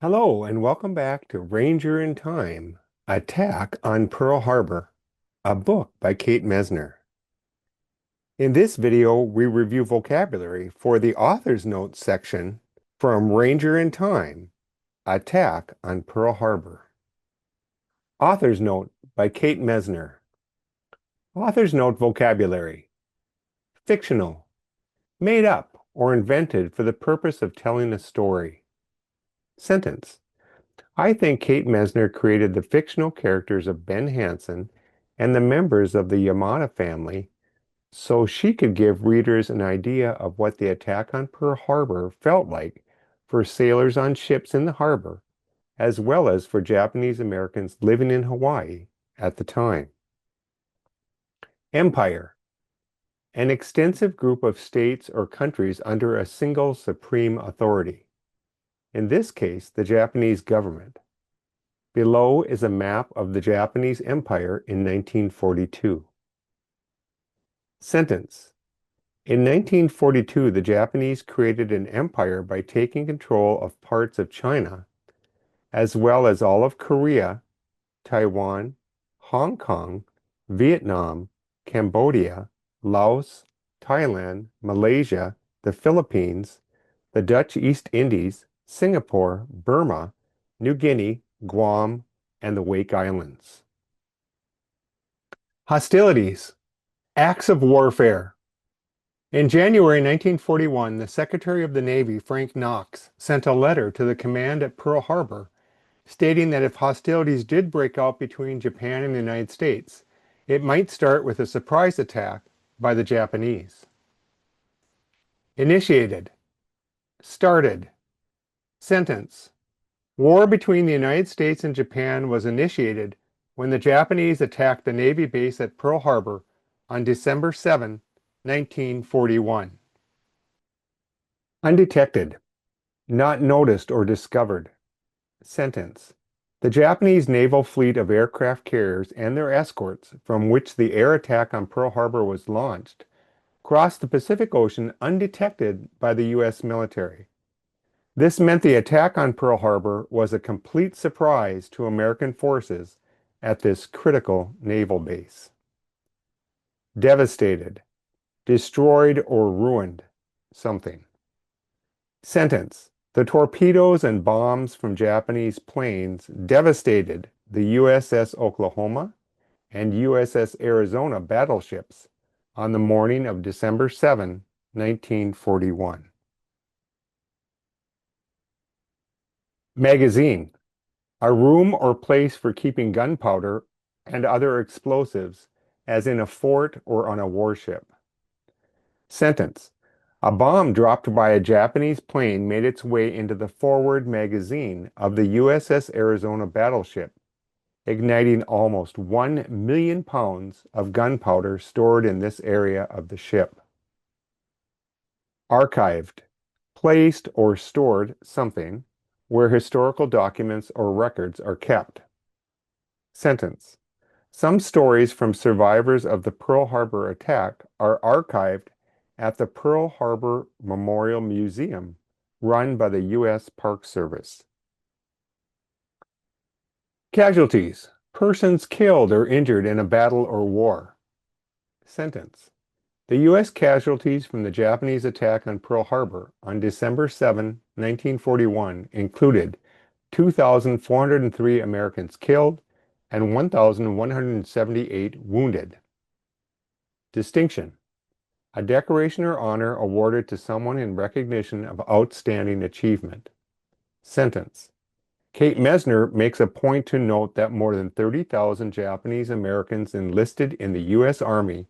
Hello, and welcome back to Ranger in Time, Attack on Pearl Harbor, a book by Kate Mesner. In this video, we review vocabulary for the author's notes section from Ranger in Time, Attack on Pearl Harbor. Author's note by Kate Mesner. Author's note vocabulary: fictional, made up or invented for the purpose of telling a story. Sentence: I think Kate Mesner created the fictional characters of Ben Hansen and the members of the Yamada family so she could give readers an idea of what the attack on Pearl Harbor felt like for sailors on ships in the harbor, as well as for Japanese Americans living in Hawaii at the time. Empire: an extensive group of states or countries under a single supreme authority. In this case, the Japanese government. Below is a map of the Japanese Empire in 1942. Sentence: in 1942, the Japanese created an empire by taking control of parts of China, as well as all of Korea, Taiwan, Hong Kong, Vietnam, Cambodia, Laos, Thailand, Malaysia, the Philippines, the Dutch East Indies, Singapore, Burma, New Guinea, Guam, and the Wake Islands. Hostilities. Acts of warfare. In January 1941, the Secretary of the Navy, Frank Knox, sent a letter to the command at Pearl Harbor stating that if hostilities did break out between Japan and the United States, it might start with a surprise attack by the Japanese. Initiated. Started. Sentence: war between the United States and Japan was initiated when the Japanese attacked the Navy base at Pearl Harbor on December 7, 1941. Undetected, not noticed or discovered. Sentence: the Japanese naval fleet of aircraft carriers and their escorts, from which the air attack on Pearl Harbor was launched, crossed the Pacific Ocean undetected by the U.S. military. This meant the attack on Pearl Harbor was a complete surprise to American forces at this critical naval base. Devastated, destroyed or ruined something. Sentence: the torpedoes and bombs from Japanese planes devastated the USS Oklahoma and USS Arizona battleships on the morning of December 7, 1941. Magazine: a room or place for keeping gunpowder and other explosives, as in a fort or on a warship. Sentence: a bomb dropped by a Japanese plane made its way into the forward magazine of the USS Arizona battleship, igniting almost 1 million pounds of gunpowder stored in this area of the ship. Archived: placed or stored something where historical documents or records are kept. Sentence: some stories from survivors of the Pearl Harbor attack are archived at the Pearl Harbor Memorial Museum, run by the U.S. Park Service. Casualties: persons killed or injured in a battle or war. Sentence: the U.S. casualties from the Japanese attack on Pearl Harbor on December 7, 1941 included 2,403 Americans killed and 1,178 wounded. Distinction: a decoration or honor awarded to someone in recognition of outstanding achievement. Sentence: Kate Mesner makes a point to note that more than 30,000 Japanese Americans enlisted in the U.S. Army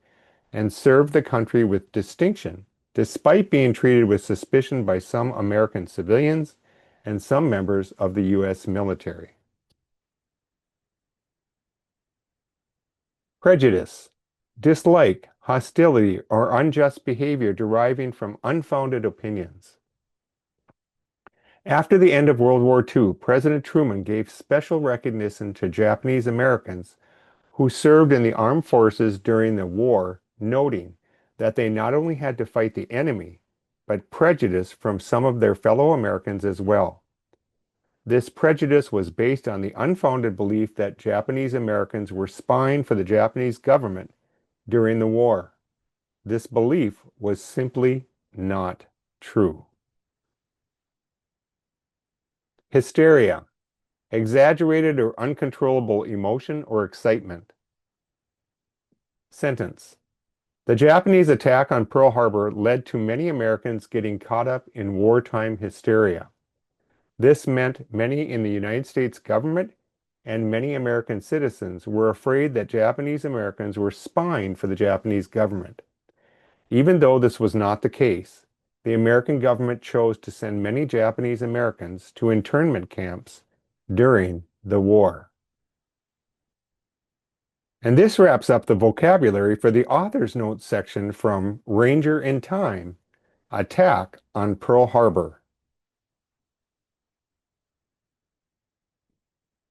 and served the country with distinction, despite being treated with suspicion by some American civilians and some members of the U.S. military. Prejudice: dislike, hostility, or unjust behavior deriving from unfounded opinions. After the end of World War II, President Truman gave special recognition to Japanese Americans who served in the armed forces during the war, noting that they not only had to fight the enemy, but prejudice from some of their fellow Americans as well. This prejudice was based on the unfounded belief that Japanese Americans were spying for the Japanese government during the war. This belief was simply not true. Hysteria, exaggerated or uncontrollable emotion or excitement. Sentence. The Japanese attack on Pearl Harbor led to many Americans getting caught up in wartime hysteria. This meant many in the United States government and many American citizens were afraid that Japanese Americans were spying for the Japanese government. Even though this was not the case, the American government chose to send many Japanese Americans to internment camps during the war. And this wraps up the vocabulary for the author's notes section from Ranger in Time, Attack on Pearl Harbor.